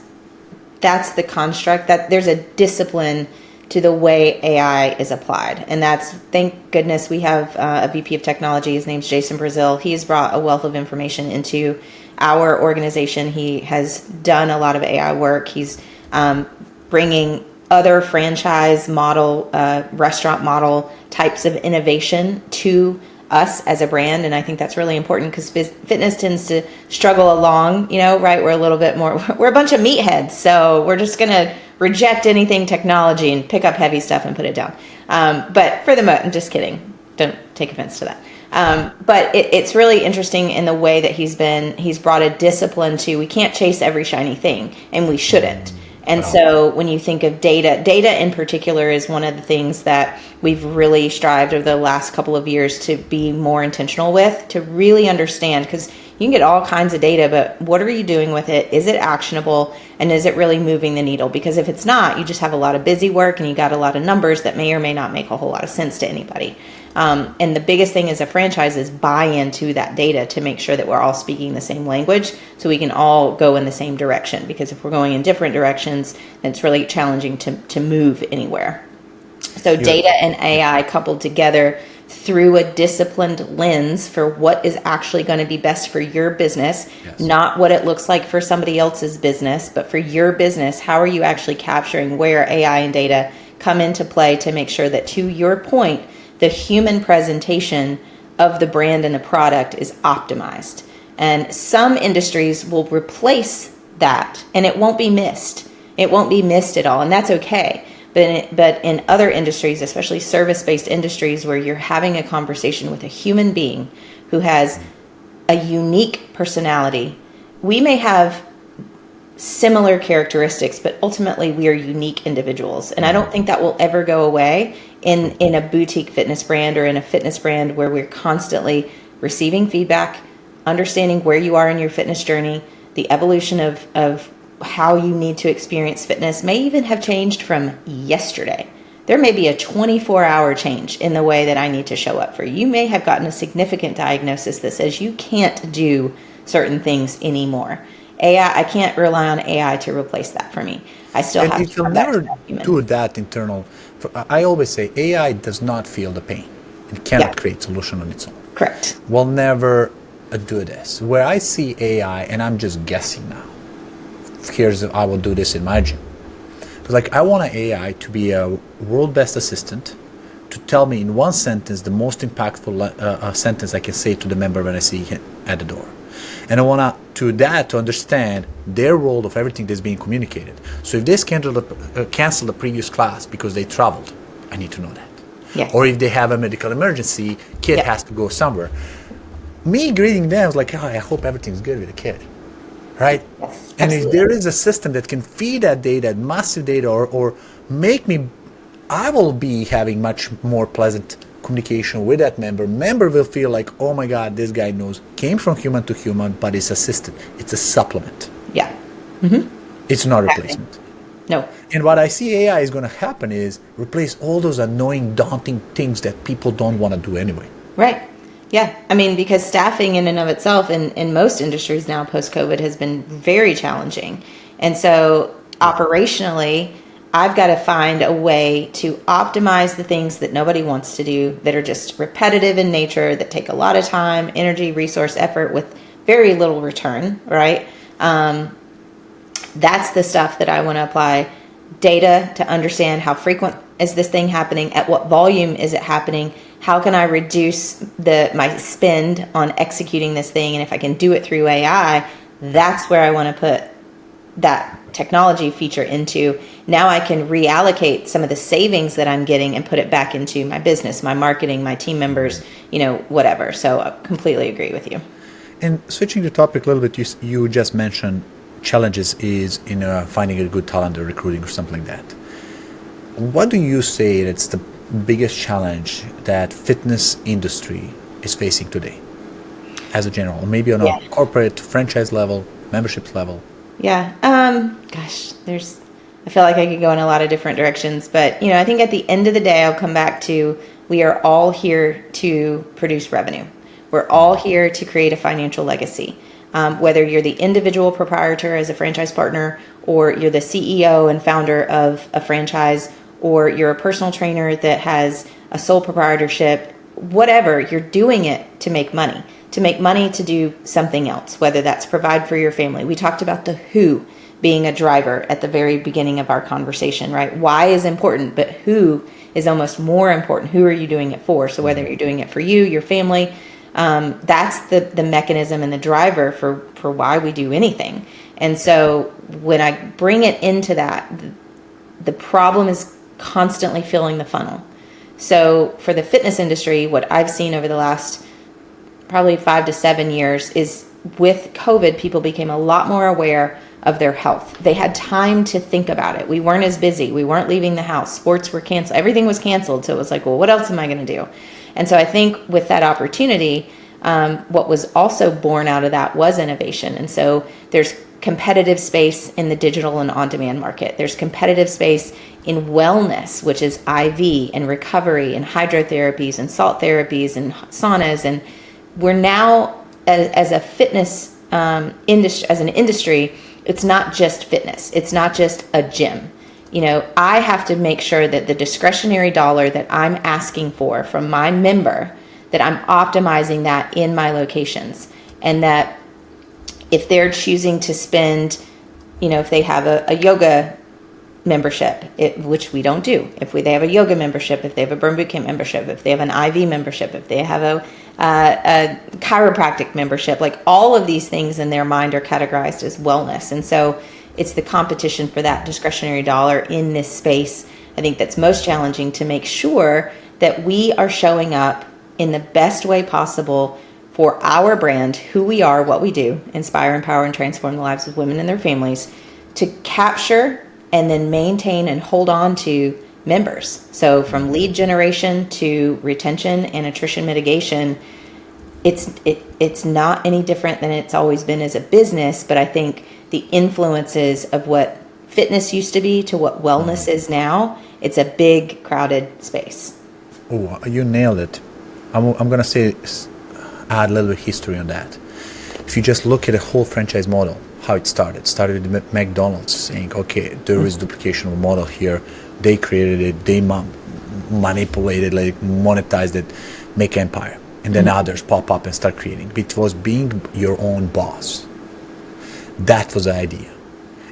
A: the construct, that there's a discipline to the way AI is applied. And that's, thank goodness, we have a VP of technology. His name's Jason Brazil. He's brought a wealth of information into our organization. He has done a lot of AI work. He's bringing other franchise model, restaurant model types of innovation to us as a brand. And I think that's really important because fitness tends to struggle along, right? We're a little bit more, we're a bunch of meatheads. So we're just going to reject anything technology and pick up heavy stuff and put it down. But for the moment, I'm just kidding. don't take offense to that. But it's really interesting in the way that he's brought a discipline to, we can't chase every shiny thing, and we shouldn't. And so when you think of data in particular is one of the things that we've really strived over the last couple of years to be more intentional with, to really understand, because you can get all kinds of data, but what are you doing with it? Is it actionable? And is it really moving the needle? Because if it's not, you just have a lot of busy work and you got a lot of numbers that may or may not make a whole lot of sense to anybody. And the biggest thing as a franchise is buy into that data to make sure that we're all speaking the same language so we can all go in the same direction. Because if we're going in different directions, then it's really challenging to move anywhere. So data and AI coupled together through a disciplined lens for what is actually going to be best for your business, not what it looks like for somebody else's business, but for your business. How are you actually capturing where AI and data come into play to make sure that, to your point, the human presentation of the brand and the product is optimized? And some industries will replace that and it won't be missed. It won't be missed at all. And that's okay. But in other industries, especially service-based industries where you're having a conversation with a human being who has a unique personality, we may have similar characteristics, but ultimately we are unique individuals. And I don't think that will ever go away in a boutique fitness brand or in a fitness brand where we're constantly receiving feedback, understanding where you are in your fitness journey, the evolution of how you need to experience fitness may even have changed from yesterday. There may be a 24-hour change in the way that I need to show up for you. You may have gotten a significant diagnosis that says you can't do certain things anymore. AI, I can't rely on AI to replace that for me. I still have to.
B: It will never do that internal. I always say AI does not feel the pain. It cannot create solution on its own.
A: Correct.
B: We'll never do this. Where I see AI, and I'm just guessing now, I will do this in my gym. But like, I want an AI to be a world best assistant to tell me in one sentence the most impactful sentence I can say to the member when I see him at the door. And I want to understand their role of everything that's being communicated. So if they cancel the previous class because they traveled, I need to know that.
A: Yes.
B: Or if they have a medical emergency, kid has to go somewhere. Me greeting them is like, oh, I hope everything's good with the kid. Right?
A: Yes,
B: and if there is a system that can feed that data, massive data, or make me, I will be having much more pleasant communication with that member. Member will feel like, oh my God, this guy came from human to human, but it's assisted. It's a supplement.
A: Yeah. Mm-hmm.
B: It's not a replacement.
A: No.
B: And what I see AI is going to happen is replace all those annoying, daunting things that people don't want to do anyway.
A: Right. Yeah. I mean, because staffing in and of itself in most industries now post-COVID has been very challenging. And so operationally, I've got to find a way to optimize the things that nobody wants to do, that are just repetitive in nature, that take a lot of time, energy, resource, effort with very little return, right? That's the stuff that I want to apply data to understand how frequent is this thing happening, at what volume is it happening, how can I reduce my spend on executing this thing, and if I can do it through AI, that's where I want to put that technology feature into. Now I can reallocate some of the savings that I'm getting and put it back into my business, my marketing, my team members, whatever. So I completely agree with you.
B: And switching the topic a little bit, you just mentioned challenges is in finding a good talent or recruiting or something like that. What do you say that's the biggest challenge that fitness industry is facing today as a general, maybe on a corporate franchise level, memberships level?
A: Yeah. I feel like I could go in a lot of different directions, but I think at the end of the day, I'll come back to, we are all here to produce revenue. We're all here to create a financial legacy. Whether you're the individual proprietor as a franchise partner, or you're the CEO and founder of a franchise, or you're a personal trainer that has a sole proprietorship, whatever, you're doing it to make money to do something else, whether that's provide for your family. We talked about the who being a driver at the very beginning of our conversation, right? Why is important, but who is almost more important. Who are you doing it for? So whether you're doing it for you, your family, that's the mechanism and the driver for why we do anything. And so when I bring it into that, the problem is constantly filling the funnel. So for the fitness industry, what I've seen over the last probably 5 to 7 years is with COVID, people became a lot more aware of their health. They had time to think about it. We weren't as busy. We weren't leaving the house. Sports were canceled. Everything was canceled. So it was like, well, what else am I going to do? And so I think with that opportunity, what was also born out of that was innovation. And so there's competitive space in the digital and on-demand market. There's competitive space in wellness, which is IV and recovery and hydrotherapies and salt therapies and saunas. And we're now, as a fitness industry, as an industry, it's not just fitness. It's not just a gym. You know, I have to make sure that the discretionary dollar that I'm asking for from my member, that I'm optimizing that in my locations. And that if they're choosing to spend, you know, if they have a yoga membership, which we don't do. They have a yoga membership, if they have a burn boot camp membership, if they have an IV membership, if they have a chiropractic membership, like all of these things in their mind are categorized as wellness. And so it's the competition for that discretionary dollar in this space, I think, that's most challenging, to make sure that we are showing up in the best way possible for our brand, who we are, what we do, inspire, empower, and transform the lives of women and their families, to capture and then maintain and hold on to members. So from lead generation to retention and attrition mitigation, it's not any different than it's always been as a business. But I think the influences of what fitness used to be to what wellness is now, it's a big, crowded space.
B: Oh, you nailed it. I'm going to say, add a little bit of history on that. If you just look at a whole franchise model, how it started with McDonald's saying, okay, there is duplication of a model here. They created it, they manipulated, like monetized it, make empire. And then others pop up and start creating. It was being your own boss. That was the idea.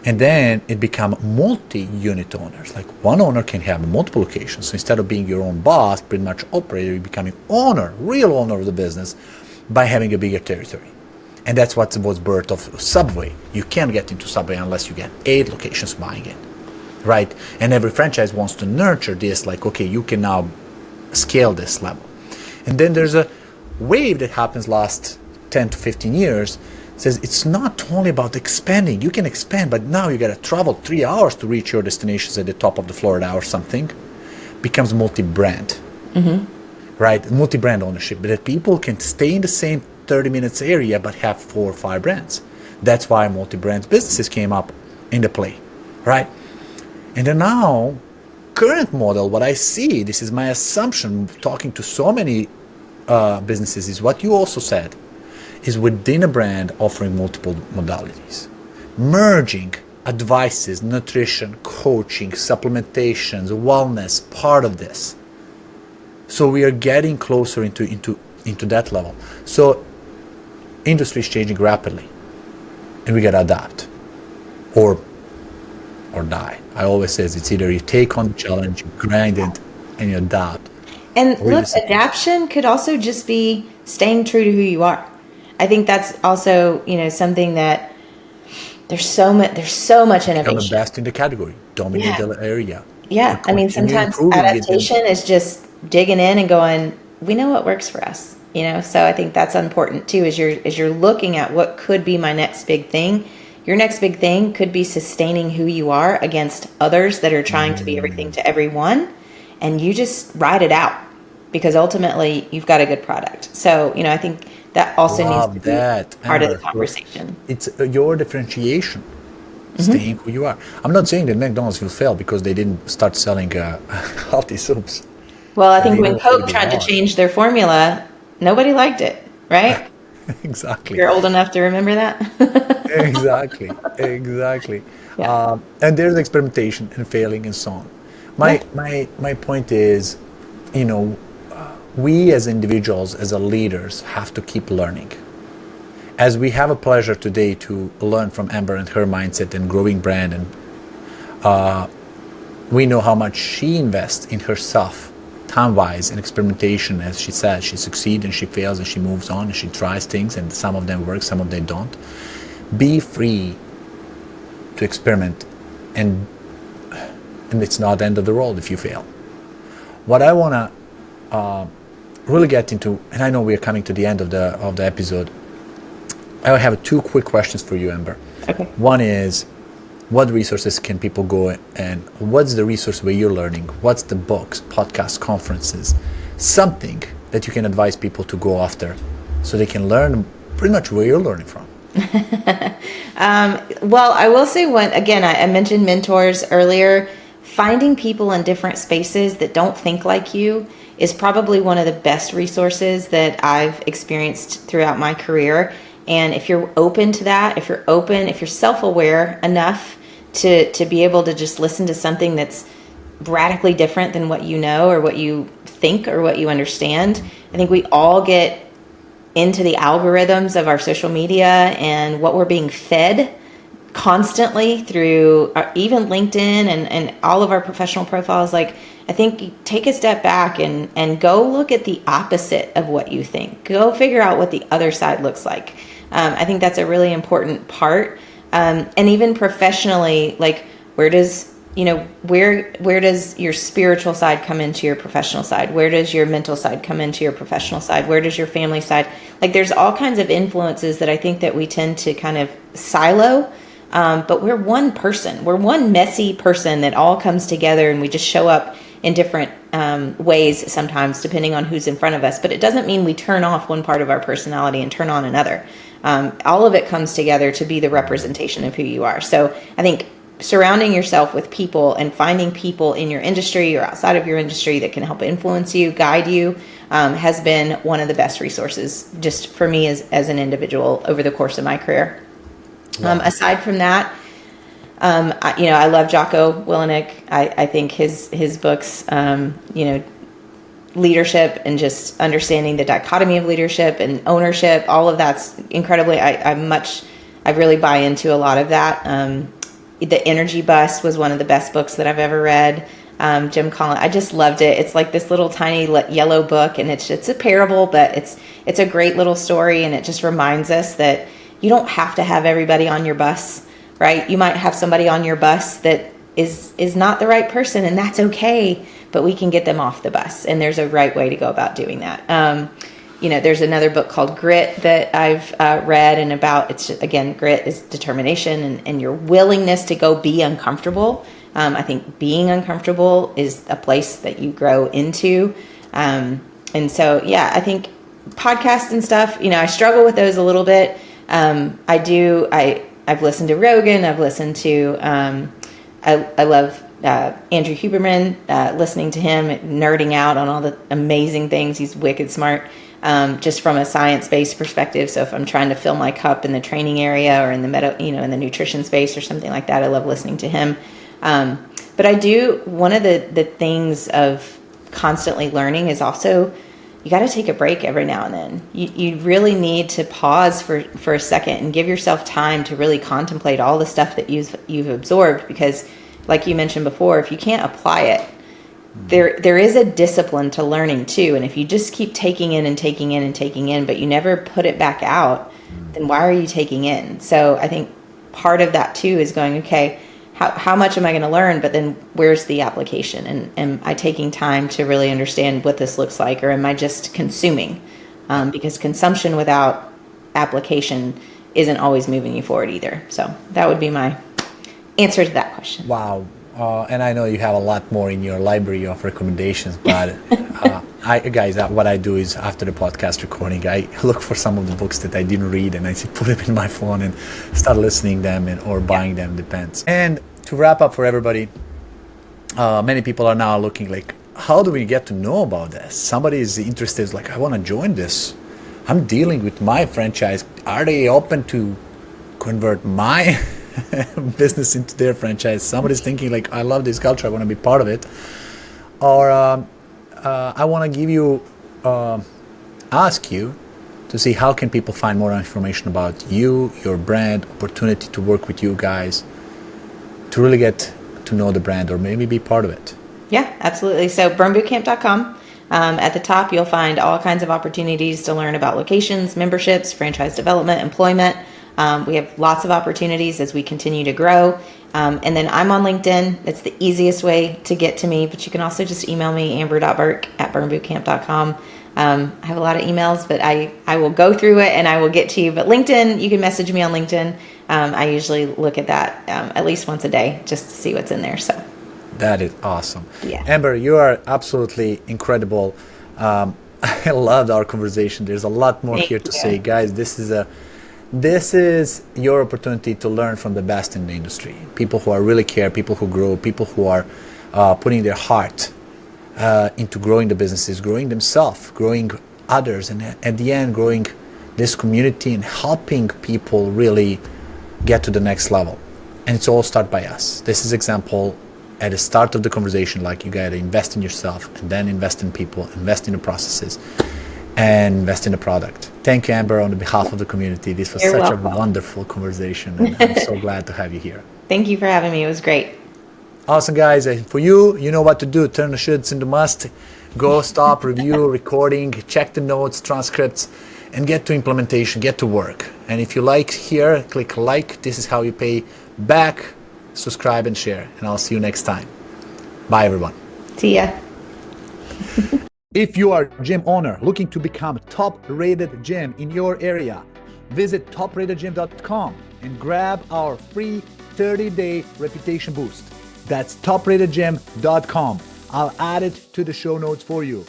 B: And then it became multi-unit owners. Like one owner can have multiple locations. So instead of being your own boss, pretty much operator, you become an owner, real owner of the business by having a bigger territory. And that's what was birth of Subway. You can't get into Subway unless you get 8 locations buying it, right? And every franchise wants to nurture this, like, okay, you can now scale this level. And then there's a wave that happens last 10 to 15 years, says it's not only about expanding. You can expand, but now you got to travel 3 hours to reach your destinations at the top of the Florida or something. Becomes multi-brand, right? Multi-brand ownership, but that people can stay in the same 30 minutes area but have 4 or 5 brands. That's why multi-brand businesses came up in the play, right? And then now, current model, what I see, this is my assumption, talking to so many businesses, is what you also said, is within a brand offering multiple modalities, merging advices, nutrition, coaching, supplementations, wellness, part of this. So we are getting closer into that level. So industry is changing rapidly, and we got to adapt or die. I always say it's either you take on the challenge, you grind it, and you adapt.
A: And look, adaptation could also just be staying true to who you are. I think that's also, you know, something that there's so much innovation.
B: Become the best in the category, dominate the area.
A: Yeah, I mean, sometimes adaptation is just digging in and going, we know what works for us, you know. So I think that's important too. As you're looking at what could be my next big thing, your next big thing could be sustaining who you are against others that are trying to be everything to everyone, and you just ride it out because ultimately you've got a good product. So, you know, I think that also needs to be part of the conversation.
B: It's your differentiation, staying who you are. I'm not saying that McDonald's will fail because they didn't start selling healthy soups.
A: Well, I think when Coke tried to change their formula, nobody liked it, right?
B: Exactly.
A: You're old enough to remember that?
B: Exactly. Yeah. And there's experimentation and failing and so on. My point is, you know, we as individuals, as leaders, have to keep learning. As we have a pleasure today to learn from Amber and her mindset and growing brand, and we know how much she invests in herself, time-wise, in experimentation. As she said, she succeeds and she fails and she moves on and she tries things, and some of them work, some of them don't. Be free to experiment, and it's not the end of the world if you fail. What I want to really get into, and I know we are coming to the end of the episode, I have two quick questions for you, Amber.
A: Okay.
B: One is, what resources can people go, and what's the resource where you're learning? What's the books, podcasts, conferences, something that you can advise people to go after so they can learn pretty much where you're learning from?
A: Well, I will say I mentioned mentors earlier. Finding people in different spaces that don't think like you is probably one of the best resources that I've experienced throughout my career. And if you're open to that, if you're self-aware enough to be able to just listen to something that's radically different than what you know or what you think or what you understand, I think we all get into the algorithms of our social media and what we're being fed constantly through even LinkedIn and all of our professional profiles. Like, I think you take a step back and go look at the opposite of what you think. Go figure out what the other side looks like. I think that's a really important part. And even professionally, like, where does your spiritual side come into your professional side? Where does your mental side come into your professional side? Where does your family side? Like, there's all kinds of influences that I think that we tend to kind of silo. But we're one person. We're one messy person that all comes together, and we just show up in different ways sometimes, depending on who's in front of us. But it doesn't mean we turn off one part of our personality and turn on another. All of it comes together to be the representation of who you are. So I think surrounding yourself with people and finding people in your industry or outside of your industry that can help influence you, guide you, has been one of the best resources just for me as an individual over the course of my career. Wow. Aside from that, I love Jocko Willenick. I think his books, leadership and just understanding the dichotomy of leadership and ownership, all of that's incredibly, I really buy into a lot of that. The Energy Bus was one of the best books that I've ever read. Jim Collins, I just loved it. It's like this little tiny yellow book, and it's a parable, but it's a great little story, and it just reminds us that you don't have to have everybody on your bus, right? You might have somebody on your bus that is not the right person, and that's okay, but we can get them off the bus, and there's a right way to go about doing that. There's another book called Grit that I've read, and grit is determination and your willingness to go be uncomfortable. I think being uncomfortable is a place that you grow into. I think podcasts and stuff, I struggle with those a little bit. I've listened to Rogan. I've listened to, I love Andrew Huberman, listening to him, nerding out on all the amazing things. He's wicked smart, just from a science-based perspective. So if I'm trying to fill my cup in the training area or in the in the nutrition space or something like that, I love listening to him. But I do, one of the things of constantly learning is also, you got to take a break every now and then. You really need to pause for a second and give yourself time to really contemplate all the stuff that you've absorbed, because like you mentioned before, if you can't apply it, there is a discipline to learning too. And if you just keep taking in and taking in and taking in, but you never put it back out, then why are you taking in? So I think part of that too is going, okay, how much am I going to learn? But then where's the application? And am I taking time to really understand what this looks like? Or am I just consuming? Because consumption without application isn't always moving you forward either. So that would be my answer to that question.
B: Wow. And I know you have a lot more in your library of recommendations, but what I do is after the podcast recording, I look for some of the books that I didn't read and I put them in my phone and start listening them or buying them, depends. And to wrap up for everybody, many people are now looking like, how do we get to know about this? Somebody is interested, like, I want to join this. I'm dealing with my franchise. Are they open to convert my business into their franchise? Somebody's thinking like, I love this culture, I want to be part of it. Or I want to give you, ask you to see how can people find more information about you, your brand, opportunity to work with you guys, to really get to know the brand or maybe be part of it.
A: Yeah, absolutely. So burnbootcamp.com. At the top, you'll find all kinds of opportunities to learn about locations, memberships, franchise development, employment. We have lots of opportunities as we continue to grow. And then I'm on LinkedIn. It's the easiest way to get to me, but you can also just email me, amber.burke@burnbootcamp.com. I have a lot of emails, but I will go through it and I will get to you. But LinkedIn, you can message me on LinkedIn. I usually look at that at least once a day just to see what's in there. So
B: that is awesome.
A: Yeah.
B: Amber, you are absolutely incredible. I loved our conversation. There's a lot more here to say, guys. This is your opportunity to learn from the best in the industry. People who are really care, people who grow, people who are putting their heart into growing the businesses, growing themselves, growing others, and at the end, growing this community and helping people really get to the next level. And it's all start by us. This is example at the start of the conversation, like you gotta invest in yourself and then invest in people, invest in the processes, and invest in the product. Thank you, Amber, on behalf of the community. This was such a wonderful conversation, and I'm so glad to have you here.
A: Thank you for having me. It was great.
B: Awesome, guys. For you, you know what to do. Turn the shoulds into must. Go, stop, review, recording, check the notes, transcripts, and get to implementation, get to work. And if you like here, click like. This is how you pay back. Subscribe and share. And I'll see you next time. Bye, everyone.
A: See ya.
B: If you are a gym owner looking to become a top-rated gym in your area, visit topratedgym.com and grab our free 30-day reputation boost. That's topratedgym.com. I'll add it to the show notes for you.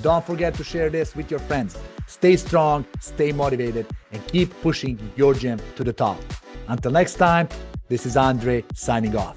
B: Don't forget to share this with your friends. Stay strong, stay motivated, and keep pushing your gym to the top. Until next time, this is Andre signing off.